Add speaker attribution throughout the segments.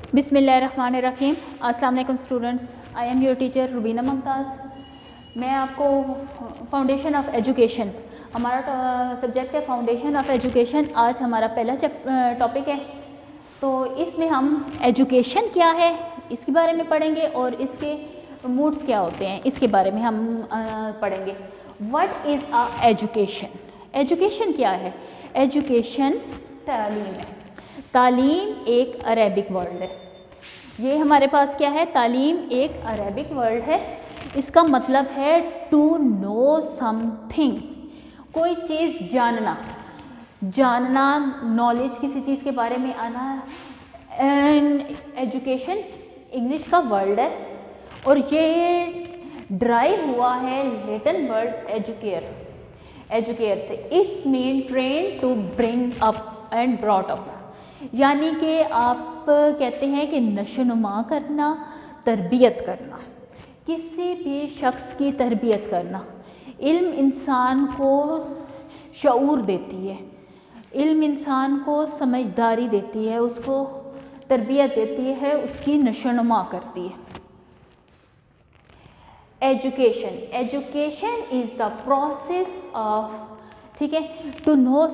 Speaker 1: बिस्मिल्लाहिर्रहमानिर्रहीम। अस्सलाम वालेकुम students, I am your teacher Rubina Mumtaz. मैं आपको फाउंडेशन ऑफ एजुकेशन, हमारा सब्जेक्ट है फाउंडेशन ऑफ एजुकेशन। आज हमारा पहला टॉपिक है, तो इसमें हम एजुकेशन क्या है इसके बारे में पढ़ेंगे और इसके मूड्स क्या होते हैं इसके बारे में हम पढ़ेंगे। What is a education? Education क्या है? एजुकेशन तालीम है। तालीम एक अरेबिक वर्ड है। ये हमारे पास क्या है? तालीम एक अरेबिक वर्ड है। इसका मतलब है टू नो समथिंग, कोई चीज़ जानना, नॉलेज किसी चीज़ के बारे में आना। एजुकेशन इंग्लिश का वर्ड है और ये ड्राइव हुआ है लैटिन वर्ड एजुकेयर से। It's mean train to bring up and brought up, यानी कि आप कहते हैं कि नशोनुमा करना, तरबियत करना, किसी भी शख्स की तरबियत करना। इल्म इंसान को शऊर देती है, इल्म इंसान को समझदारी देती है, उसको तरबियत देती है, उसकी नशोनुमा करती है। Education is the process of, ठीक है, टू नो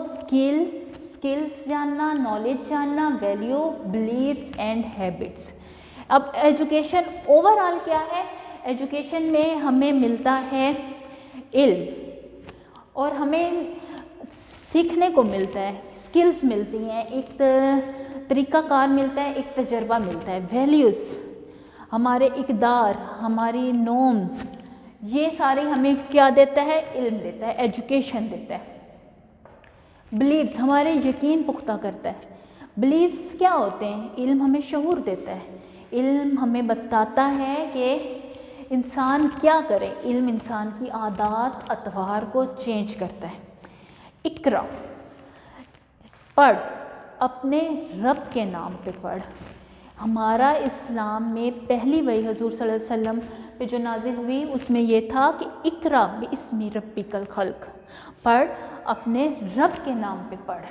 Speaker 1: स्किल्स जानना, नॉलेज जानना, वैल्यू, बिलीव्स एंड हैबिट्स। अब एजुकेशन ओवरऑल क्या है? एजुकेशन में हमें मिलता है इल्म और हमें सीखने को मिलता है, स्किल्स मिलती हैं, एक तरीक़ाकार मिलता है, एक तजर्बा मिलता है, वैल्यूज़, हमारे इक़दार, हमारी नॉर्म्स, ये सारे हमें क्या देता है? इल्म देता है, एजुकेशन देता है। बिलीव्स हमारे यकीन पुख्ता करता है। बिलीव्स क्या होते हैं? इल्म हमें शऊर देता है, इल्म हमें बताता है कि इंसान क्या करे, इल्म इंसान की आदत अतवार को चेंज करता है। इकरा, पढ़, अपने रब के नाम पे पढ़। हमारा इस्लाम में पहली वही हुज़ूर सल्लल्लाहु अलैहि वसल्लम पे जो नाजिल हुई उसमें ये था कि इकरा बिस्मि रब्बिकल खल्क, पढ़, अपने रब के नाम पे पढ़।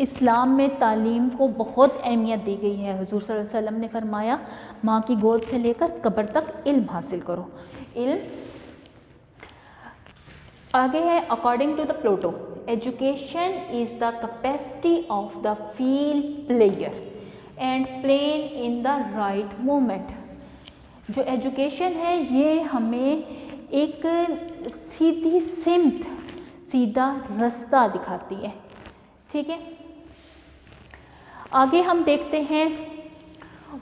Speaker 1: इस्लाम में तालीम को बहुत अहमियत दी गई है। हुज़ूर सल्लल्लाहु अलैहि वसल्लम ने फरमाया, माँ की गोद से लेकर कब्र तक इल्म हासिल करो। इल्म आगे है, according to the Plato, education is the capacity of the field player and plain in the right moment. जो एजुकेशन है ये हमें एक सीधी सिमत, सीधा रास्ता दिखाती है, ठीक है। आगे हम देखते हैं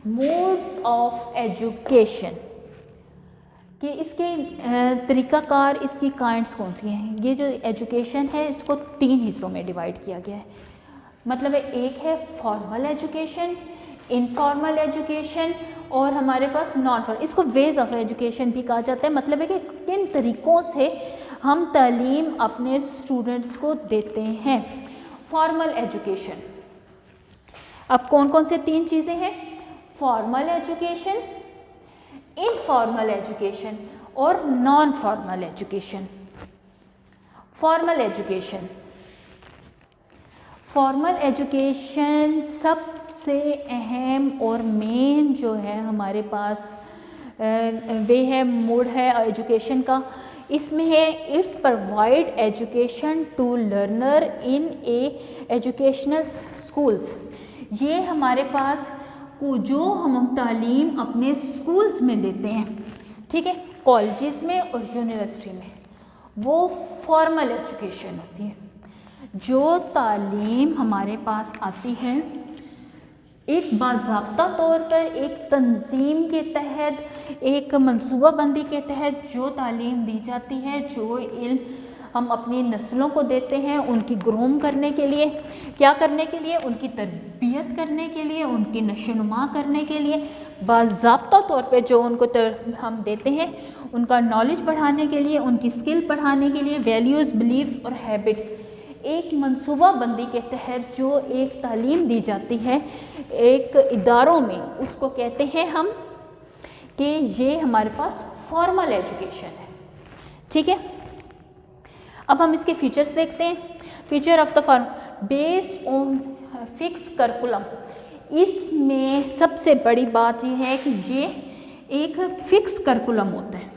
Speaker 1: मोड्स ऑफ एजुकेशन कि इसके तरीक़ाकार, इसकी काइंड्स कौन सी हैं। ये जो एजुकेशन है इसको 3 हिस्सों में डिवाइड किया गया है। मतलब एक है फॉर्मल एजुकेशन, इनफॉर्मल एजुकेशन और हमारे पास नॉन फॉर्मल। इसको वेज ऑफ एजुकेशन भी कहा जाता है। मतलब है कि किन तरीक़ों से हम तालीम अपने स्टूडेंट्स को देते हैं। फॉर्मल एजुकेशन, अब कौन कौन से 3 चीज़ें हैं? फॉर्मल एजुकेशन, इनफॉर्मल एजुकेशन और non formal education. Formal education, formal education सबसे अहम और मेन जो है हमारे पास वे है, मोड है एजुकेशन का। इसमें है it's provide education to learner in a educational schools. ये हमारे पास को जो हम तालीम अपने स्कूल्स में देते हैं, ठीक है, कॉलेजेस में और यूनिवर्सिटी में, वो फॉर्मल एजुकेशन होती है। जो तालीम हमारे पास आती है एक बाज़ाब्ता तौर पर, एक तंजीम के तहत, एक मंसूबाबंदी के तहत जो तालीम दी जाती है, जो इल्म हम अपनी नस्लों को देते हैं उनकी ग्रूम करने के लिए, क्या करने के लिए? उनकी तरबियत करने के लिए, उनकी नशोनुमा करने के लिए, बाज़ाब्ता तौर पे जो उनको हम देते हैं, उनका नॉलेज बढ़ाने के लिए, उनकी स्किल बढ़ाने के लिए, वैल्यूज़, बिलीव्स और हैबिट, एक मंसूबाबंदी के तहत जो एक तालीम दी जाती है एक इदारों में, उसको कहते हैं हम कि ये हमारे पास फॉर्मल एजुकेशन है, ठीक है। अब हम इसके फीचर्स देखते हैं। Feature of the form, based on fix curriculum, इसमें सबसे बड़ी बात यह है कि ये एक फिक्स करिकुलम होता है,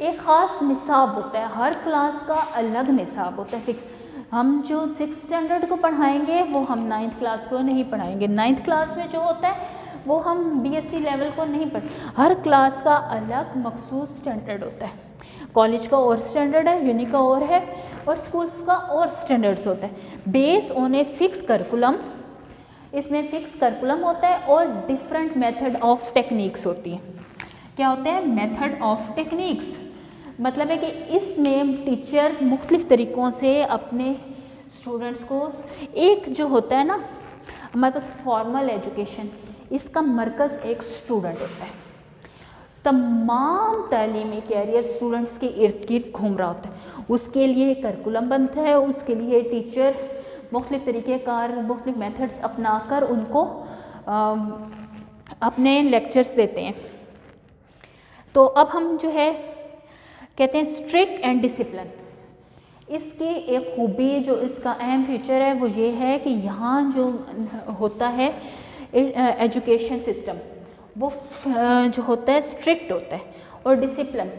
Speaker 1: एक ख़ास निसाब होता है, हर क्लास का अलग निसाब होता है फिक्स। हम जो 6th स्टैंडर्ड को पढ़ाएंगे वो हम 9th क्लास को नहीं पढ़ाएंगे, 9th क्लास में जो होता है वो हम BSc लेवल को नहीं पढ़, हर क्लास का अलग मखसूस स्टैंडर्ड होता है। कॉलेज का और स्टैंडर्ड है, यूनी का और है, और स्कूल्स का और स्टैंडर्ड्स होता है base on a fix curriculum. इसमें फिक्स करिकुलम होता है और डिफरेंट मेथड ऑफ टेक्निक्स होती हैं। क्या होते हैं? मेथड ऑफ टेक्निक्स, मतलब है कि इसमें टीचर मुख्तलिफ़ तरीक़ों से अपने स्टूडेंट्स को, एक जो होता है ना हमारे पास फॉर्मल एजुकेशन, इसका मरकज़ एक स्टूडेंट होता है, तमाम तालीमी कैरियर स्टूडेंट्स के इर्द गिर्द घूम रहा होता है, उसके लिए करिकुलम बनता है, उसके लिए टीचर मुख्तलिफ़ तरीक़ेकार मुख्तलिफ़ मेथड्स अपना कर उनको अपने लेक्चर्स देते हैं। तो अब हम जो है कहते हैं स्ट्रिक्ट एंड डिसिप्लिन, इसकी एक खूबी जो इसका अहम फीचर है वो ये है कि यहाँ जो होता है एजुकेशन सिस्टम वो जो होता है स्ट्रिक्ट होता है, और डिसिप्लिन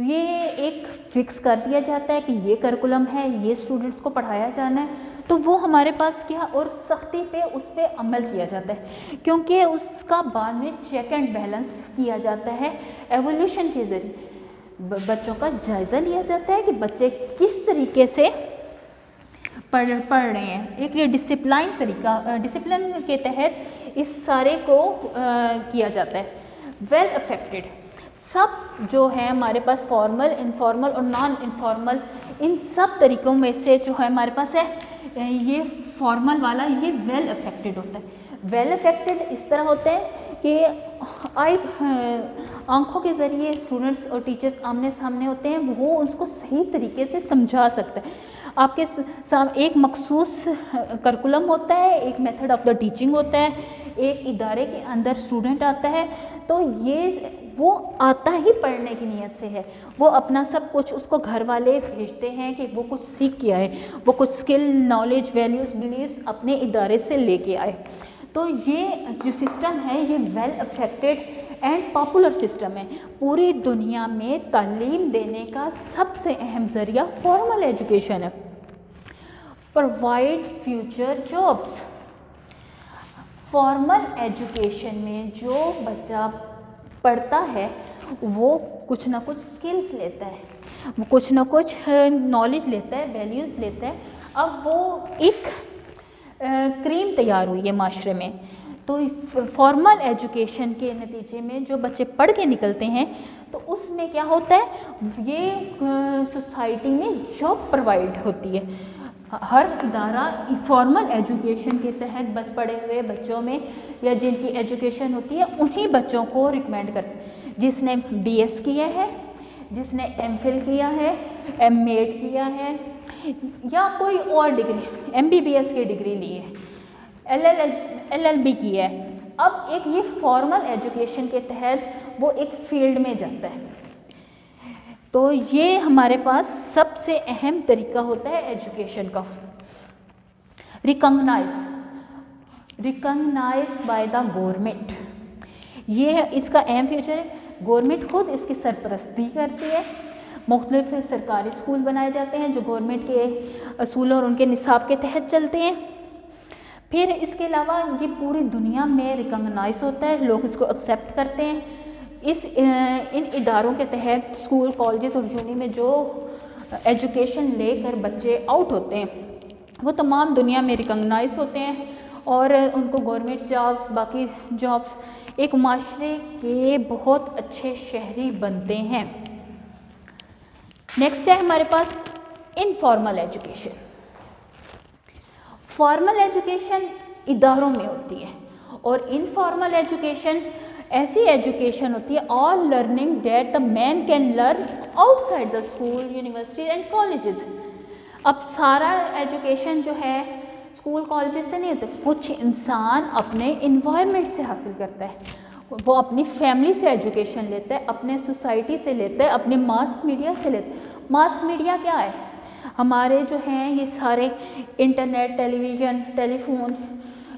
Speaker 1: ये एक फिक्स कर दिया जाता है कि ये करिकुलम है, ये स्टूडेंट्स को पढ़ाया जाना है, तो वो हमारे पास क्या, और सख्ती पे उस पर अमल किया जाता है, क्योंकि उसका बाद में चेक एंड बैलेंस किया जाता है एवोल्यूशन के ज़रिए। बच्चों का जायज़ा लिया जाता है कि बच्चे किस तरीके से पढ़ रहे हैं, एक ये डिसिप्लिन तरीका, डिसिप्लिन के तहत इस सारे को किया जाता है। वेल अफेक्टेड सब जो है हमारे पास फॉर्मल, इनफॉर्मल और नॉन इनफॉर्मल, इन सब तरीक़ों में से जो है हमारे पास है ये फॉर्मल वाला, ये वेल अफेक्टेड होता है। वेल अफेक्टेड इस तरह होते हैं कि आँखों के ज़रिए स्टूडेंट्स और टीचर्स आमने सामने होते हैं, वो उसको सही तरीके से समझा सकते हैं। आपके एक मखसूस करिकुलम होता है, एक मेथड ऑफ द टीचिंग होता है, एक इदारे के अंदर स्टूडेंट आता है, तो ये वो आता ही पढ़ने की नीयत से है, वो अपना सब कुछ उसको घर वाले भेजते हैं कि वो कुछ सीख के आए, वो कुछ स्किल, नॉलेज, वैल्यूज़, बिलीव्स अपने इदारे से लेके आए। तो ये जो सिस्टम है ये well affected and popular system है। पूरी दुनिया में तालीम देने का सबसे अहम ज़रिया फॉर्मल एजुकेशन है। Provide future jobs, formal education में जो बच्चा पढ़ता है वो कुछ ना कुछ स्किल्स लेता है, वो कुछ ना कुछ नॉलेज लेता है, वैल्यूज़ लेता है। अब वो एक क्रीम तैयार हुई है माशरे में, तो फॉर्मल एजुकेशन के नतीजे में जो बच्चे पढ़ के निकलते हैं तो उसमें क्या होता है, ये सोसाइटी में जॉब प्रोवाइड होती है। हर इदारा फॉर्मल एजुकेशन के तहत पढ़े हुए बच्चों में या जिनकी एजुकेशन होती है उन्हीं बच्चों को रिकमेंड करते हैं, जिसने BS किया है, जिसने MPhil किया है, MEd किया है या कोई और डिग्री MBBS की डिग्री ली है, LLB की है। अब एक ये फॉर्मल एजुकेशन के तहत वो एक फील्ड में जाता है। तो ये हमारे पास सबसे अहम तरीका होता है एजुकेशन का। रिकॉग्नाइज बाय द गवर्नमेंट, ये इसका अहम फीचर है। गवर्नमेंट खुद इसकी सरपरस्ती करती है, मुख्तलिफ सरकारी स्कूल बनाए जाते हैं जो गवर्नमेंट के असूल और उनके निसाब के तहत चलते हैं। फिर इसके अलावा ये पूरी दुनिया में रिकॉग्नाइज होता है, लोग इसको एक्सेप्ट करते हैं। इन इदारों के तहत स्कूल, कॉलेजेस और यूनी में जो एजुकेशन लेकर बच्चे आउट होते हैं वो तमाम दुनिया में रिकॉग्नाइज होते हैं और उनको गवर्नमेंट जॉब्स, बाकी जॉब्स, एक माशरे के बहुत अच्छे शहरी बनते हैं। नेक्स्ट है हमारे पास इनफॉर्मल एजुकेशन। फॉर्मल एजुकेशन इदारों में होती है और इनफॉर्मल एजुकेशन ऐसी एजुकेशन होती है, all learning that the man can learn outside the school, university and colleges. अब सारा एजुकेशन जो है स्कूल कॉलेजेस से नहीं होता, कुछ इंसान अपने इन्वायरमेंट से हासिल करता है, वो अपनी फैमिली से एजुकेशन लेता है, अपने सोसाइटी से लेता है, अपने मास मीडिया से लेता है। मास मीडिया क्या है? हमारे जो हैं ये सारे इंटरनेट, टेलीविज़न, टेलीफोन,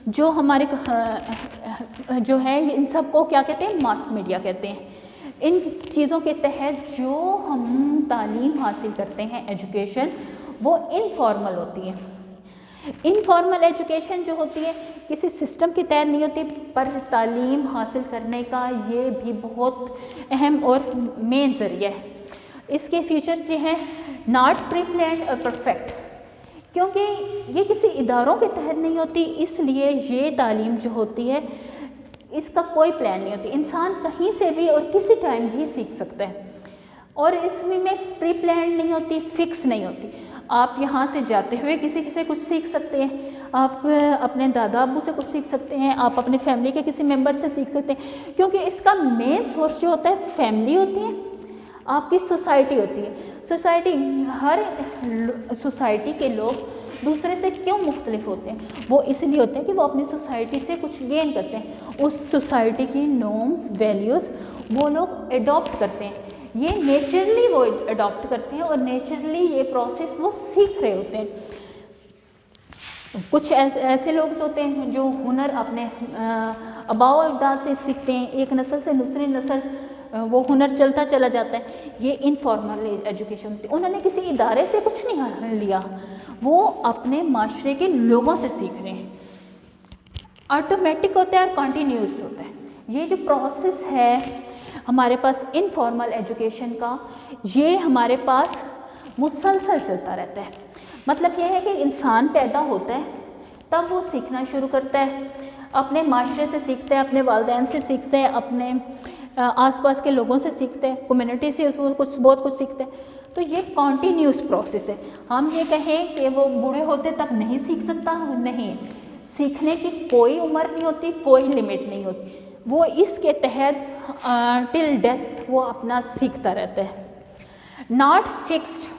Speaker 1: जो हमारे जो है इन सब को क्या कहते हैं, मास मीडिया कहते हैं। इन चीज़ों के तहत जो हम तालीम हासिल करते हैं, एजुकेशन, वो इनफॉर्मल होती है। इनफॉर्मल एजुकेशन जो होती है किसी सिस्टम के तहत नहीं होती, पर तालीम हासिल करने का ये भी बहुत अहम और मेन ज़रिया है। इसके फीचर्स ये हैं, नॉट प्री प्लान्ड और परफेक्ट, क्योंकि ये किसी इदारों के तहत नहीं होती, इसलिए ये तालीम जो होती है इसका कोई प्लान नहीं होती। इंसान कहीं से भी और किसी टाइम भी सीख सकता है, और इसमें प्री प्लान नहीं होती, फिक्स नहीं होती। आप यहाँ से जाते हुए किसी से कुछ सीख सकते हैं, आप अपने दादा अबू से कुछ सीख सकते हैं, आप अपने फैमिली के किसी मेंबर से सीख सकते हैं, क्योंकि इसका मेन सोर्स जो होता है फैमिली होती है, आपकी सोसाइटी होती है। सोसाइटी, हर सोसाइटी के लोग दूसरे से क्यों मुख्तलिफ होते हैं? वो इसलिए होते हैं कि वो अपनी सोसाइटी से कुछ गेन करते हैं, उस सोसाइटी की नॉर्म्स, वैल्यूज़ वो लोग एडॉप्ट करते हैं, ये नेचुरली वो अडॉप्ट करते हैं, और नेचुरली ये प्रोसेस वो सीख रहे होते हैं। कुछ ऐसे लोग होते हैं जो हुनर अपने आबाओ अजदाद से सीखते हैं, एक नस्ल से दूसरी नस्ल वो हुनर चलता चला जाता है, ये इनफॉर्मल एजुकेशन होती है। उन्होंने किसी इदारे से कुछ नहीं लिया, वो अपने माशरे के लोगों से सीख रहे हैं। ऑटोमेटिक होता है और कॉन्टीन्यूस होता है। ये जो प्रोसेस है हमारे पास इनफॉर्मल एजुकेशन का, ये हमारे पास मुसलसल चलता रहता है। मतलब ये है कि इंसान पैदा होता है तब वो सीखना शुरू करता है, अपने माशरे से सीखता है, अपने वालिदैन से सीखता है, अपने आसपास के लोगों से सीखते हैं, कम्युनिटी से उसको बहुत कुछ सीखते हैं। तो ये कॉन्टीन्यूस प्रोसेस है। हम ये कहें कि वो बूढ़े होते तक नहीं सीख सकता, नहीं, सीखने की कोई उम्र नहीं होती, कोई लिमिट नहीं होती, वो इसके तहत टिल डेथ वो अपना सीखता रहता है। नॉट फिक्स्ड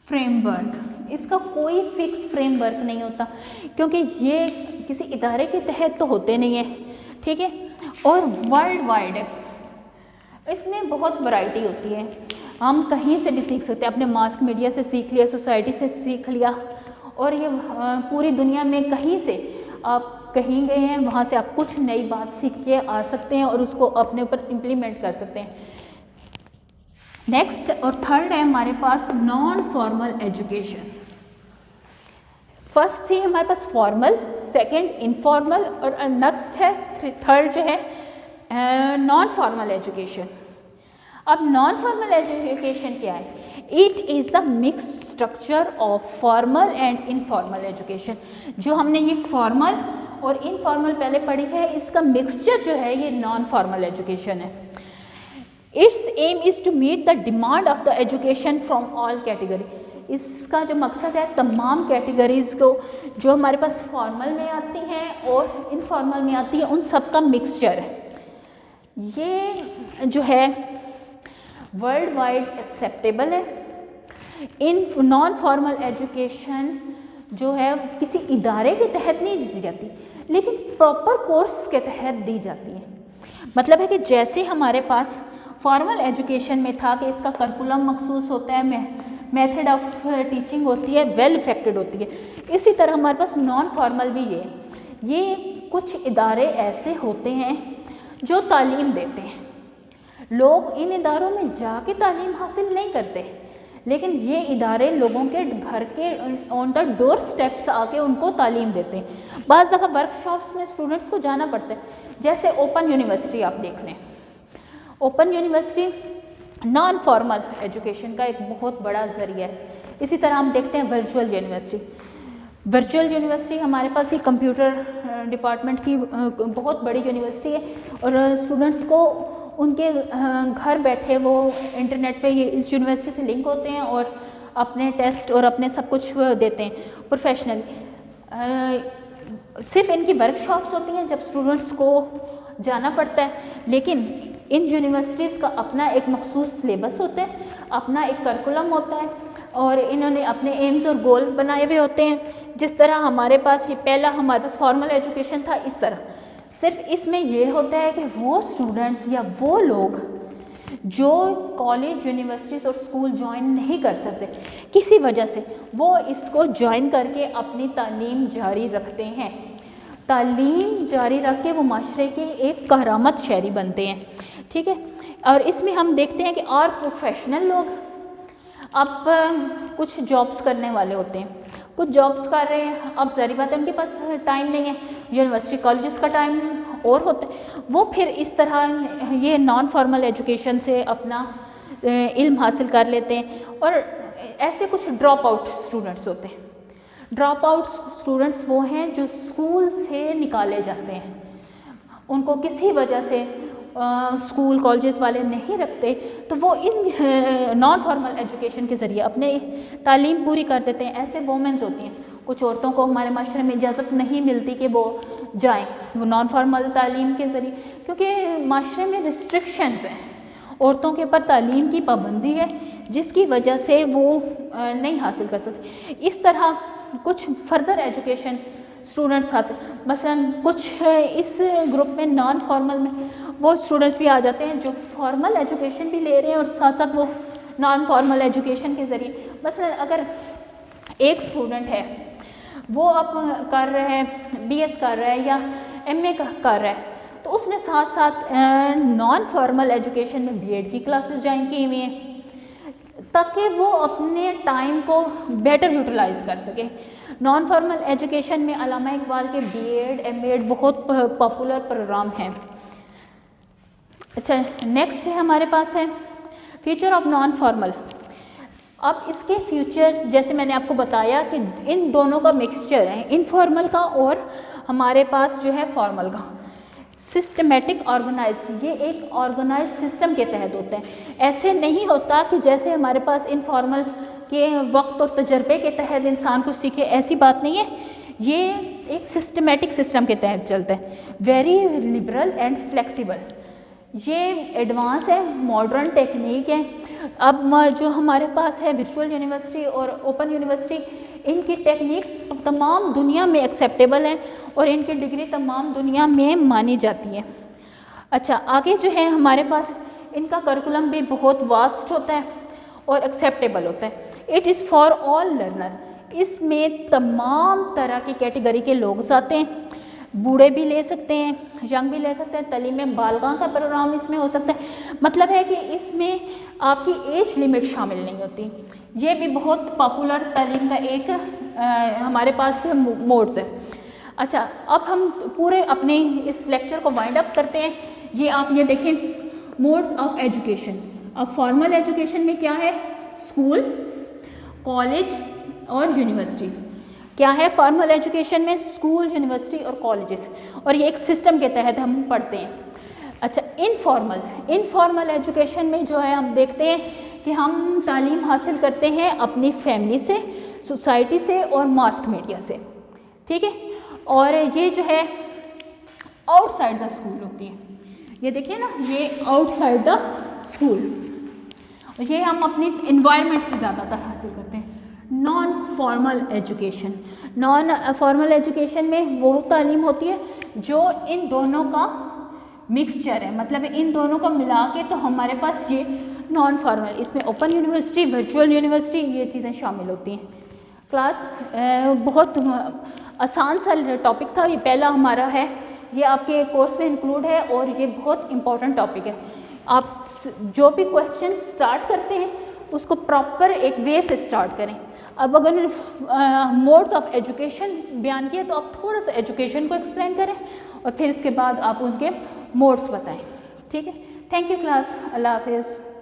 Speaker 1: फ्रेमवर्क, इसका कोई फिक्स फ्रेमवर्क नहीं होता, क्योंकि ये किसी इदारे के तहत तो होते नहीं है, ठीक है। और वर्ल्ड वाइड इसमें बहुत वैरायटी होती है, हम कहीं से भी सीख सकते हैं, अपने मास मीडिया से सीख लिया, सोसाइटी से सीख लिया, और ये पूरी दुनिया में कहीं से आप कहीं गए हैं वहाँ से आप कुछ नई बात सीख के आ सकते हैं और उसको अपने ऊपर इम्प्लीमेंट कर सकते हैं। नेक्स्ट और थर्ड है हमारे पास नॉन फॉर्मल एजुकेशन। फर्स्ट थी हमारे पास फॉर्मल, सेकंड इनफॉर्मल, और नेक्स्ट है थर्ड जो है नॉन फॉर्मल एजुकेशन। अब नॉन फॉर्मल एजुकेशन क्या है? It is the mix structure of formal and informal education. जो हमने ये फॉर्मल और इनफॉर्मल पहले पढ़ी है, इसका मिक्सचर जो है ये नॉन फॉर्मल एजुकेशन है। It's aim is to meet the demand of the education from all category. इसका जो मकसद है तमाम कैटेगरीज़ को जो हमारे पास फॉर्मल में आती हैं और इनफॉर्मल में आती हैं, उन सब का मिक्सचर है। ये जो है वर्ल्ड वाइड एक्सेप्टेबल है। इन नॉन फॉर्मल एजुकेशन जो है किसी इदारे के तहत नहीं दी जाती, लेकिन प्रॉपर कोर्स के तहत दी जाती है। मतलब है कि जैसे हमारे पास फॉर्मल एजुकेशन में था कि इसका करिकुलम मखसूस होता है, मेथड ऑफ टीचिंग होती है, वेल इफेक्टेड होती है, इसी तरह हमारे पास नॉन फॉर्मल भी ये कुछ इदारे ऐसे होते हैं जो तालीम देते हैं। लोग इन इदारों में जाके तालीम हासिल नहीं करते, लेकिन ये इदारे लोगों के घर के ऑन द डोर स्टेप्स आके उनको तालीम देते हैं। बाज़ दफ़ा वर्कशॉप्स में स्टूडेंट्स को जाना पड़ता है, जैसे ओपन यूनिवर्सिटी आप देख लें। Open university non formal education का एक बहुत बड़ा ज़रिया है। इसी तरह हम देखते हैं वर्चुअल यूनिवर्सिटी। वर्चुअल यूनिवर्सिटी हमारे पास ही कंप्यूटर डिपार्टमेंट की बहुत बड़ी यूनिवर्सिटी है, और स्टूडेंट्स को उनके घर बैठे वो इंटरनेट पे ये इस यूनिवर्सिटी से लिंक होते हैं और अपने टेस्ट और अपने सब कुछ देते हैं प्रोफेशनली। सिर्फ इनकी वर्कशॉप्स होती हैं जब स्टूडेंट्स को जाना पड़ता है, लेकिन इन यूनिवर्सिटीज़ का अपना एक मखसूस सिलेबस होता है, अपना एक करिकुलम होता है, और इन्होंने अपने एम्स और गोल बनाए हुए होते हैं। जिस तरह हमारे पास ये पहला हमारे पास फॉर्मल एजुकेशन था, इस तरह सिर्फ इसमें ये होता है कि वो स्टूडेंट्स या वो लोग जो कॉलेज, यूनिवर्सिटीज़ और स्कूल ज्वाइन नहीं कर सकते किसी वजह से, वो इसको ज्वाइन करके अपनी तालीम जारी रखते हैं। तालीम जारी रख के वो माशरे के एक करामत शहरी बनते हैं, ठीक है। और इसमें हम देखते हैं कि और प्रोफेशनल लोग अब कुछ जॉब्स करने वाले होते हैं, कुछ जॉब्स कर रहे हैं, अब ज़ाहिर बात है उनके पास टाइम नहीं है, यूनिवर्सिटी कॉलेजेस का टाइम और होता है, वो फिर इस तरह ये नॉन फॉर्मल एजुकेशन से अपना इल्म हासिल कर लेते हैं। और ऐसे कुछ ड्रॉप आउट स्टूडेंट्स होते हैं। ड्रॉप आउट स्टूडेंट्स वो हैं जो स्कूल से निकाले जाते हैं, उनको किसी वजह से स्कूल कॉलेजेस वाले नहीं रखते, तो वो इन नॉन फॉर्मल एजुकेशन के ज़रिए अपने तालीम पूरी कर देते हैं। ऐसे वोमेंस होती हैं, कुछ औरतों को हमारे माशरे में इजाज़त नहीं मिलती कि वो जाएं वो नॉन फॉर्मल तालीम के ज़रिए, क्योंकि माशरे में रिस्ट्रिक्शंस हैं, औरतों के ऊपर तालीम की पाबंदी है, जिसकी वजह से वो नहीं हासिल कर सकते। इस तरह कुछ फर्दर एजुकेशन स्टूडेंट्स हासिल, मसलन कुछ इस ग्रुप में नॉन फॉर्मल में वो स्टूडेंट्स भी आ जाते हैं जो फॉर्मल एजुकेशन भी ले रहे हैं और साथ साथ वो नॉन फॉर्मल एजुकेशन के ज़रिए, मसलन अगर एक स्टूडेंट है वो अब कर रहे हैं BS कर रहा है या MA कर रहा है, तो उसने साथ साथ नॉन फॉर्मल एजुकेशन में BEd की क्लासेस ज्वाइन की हुई हैं ताकि वो अपने टाइम को बेटर यूटिलाइज़ कर सके। नॉन फॉर्मल एजुकेशन में अल्लामा इकबाल के BEd MAd बहुत पॉपुलर प्रोग्राम हैं। अच्छा, नेक्स्ट है हमारे पास है फ्यूचर ऑफ नॉन फॉर्मल। अब इसके फ्यूचर्स जैसे मैंने आपको बताया कि इन दोनों का मिक्सचर है, इनफॉर्मल का और हमारे पास जो है फॉर्मल का। सिस्टमेटिक ऑर्गेनाइज्ड, ये एक ऑर्गेनाइज सिस्टम के तहत होते हैं। ऐसे नहीं होता कि जैसे हमारे पास इनफॉर्मल के वक्त और तजर्बे के तहत इंसान कुछ सीखे, ऐसी बात नहीं है। ये एक सिस्टमेटिक सिस्टम के तहत चलता है, वेरी लिबरल एंड फ्लेक्सिबल। ये एडवांस है, मॉडर्न टेक्निक है। अब जो हमारे पास है वर्चुअल यूनिवर्सिटी और ओपन यूनिवर्सिटी, इनकी टेक्निक तमाम दुनिया में एक्सेप्टेबल है और इनकी डिग्री तमाम दुनिया में मानी जाती है। अच्छा, आगे जो है हमारे पास इनका करिकुलम भी बहुत वास्ट होता है और एक्सेप्टेबल होता है। It is for all learner, इसमें तमाम तरह की कैटेगरी के लोग आते हैं, बूढ़े भी ले सकते हैं, यंग भी ले सकते हैं, तालीम बालगा का प्रोग्राम इसमें हो सकता है। मतलब है कि इसमें आपकी एज लिमिट शामिल नहीं होती। ये भी बहुत पॉपुलर तालीम का एक हमारे पास मोड्स है। अच्छा, अब हम पूरे अपने इस लेक्चर को वाइंड अप करते हैं। ये आप ये देखें, मोड्स ऑफ एजुकेशन। अब फॉर्मल एजुकेशन में क्या है? स्कूल, कॉलेज और यूनिवर्सिटीज़। क्या है फॉर्मल एजुकेशन में? स्कूल, यूनिवर्सिटी और कॉलेजेस, और ये एक सिस्टम के तहत हम पढ़ते हैं। अच्छा, इनफॉर्मल एजुकेशन में जो है हम देखते हैं कि हम तालीम हासिल करते हैं अपनी फैमिली से, सोसाइटी से और मास मीडिया से, ठीक है। और ये जो है आउटसाइड द स्कूल होती है। ये देखिए ना, ये आउटसाइड द स्कूल, ये हम अपनी इन्वायरमेंट से ज़्यादातर हासिल करते हैं। नॉन फॉर्मल एजुकेशन में वो तालीम होती है जो इन दोनों का मिक्सचर है, मतलब इन दोनों को मिला के तो हमारे पास ये नॉन फॉर्मल, इसमें ओपन यूनिवर्सिटी, वर्चुअल यूनिवर्सिटी, ये चीज़ें शामिल होती हैं। क्लास बहुत आसान सा टॉपिक था, ये पहला हमारा है, ये आपके कोर्स में इंक्लूड है और ये बहुत इंपॉर्टेंट टॉपिक है। आप जो भी क्वेश्चन स्टार्ट करते हैं उसको प्रॉपर एक वे से स्टार्ट करें। अब अगर मोड्स ऑफ एजुकेशन बयान किया तो आप थोड़ा सा एजुकेशन को एक्सप्लेन करें और फिर इसके बाद आप उनके मोड्स बताएं, ठीक है। थैंक यू क्लास, अल्लाह हाफिज़।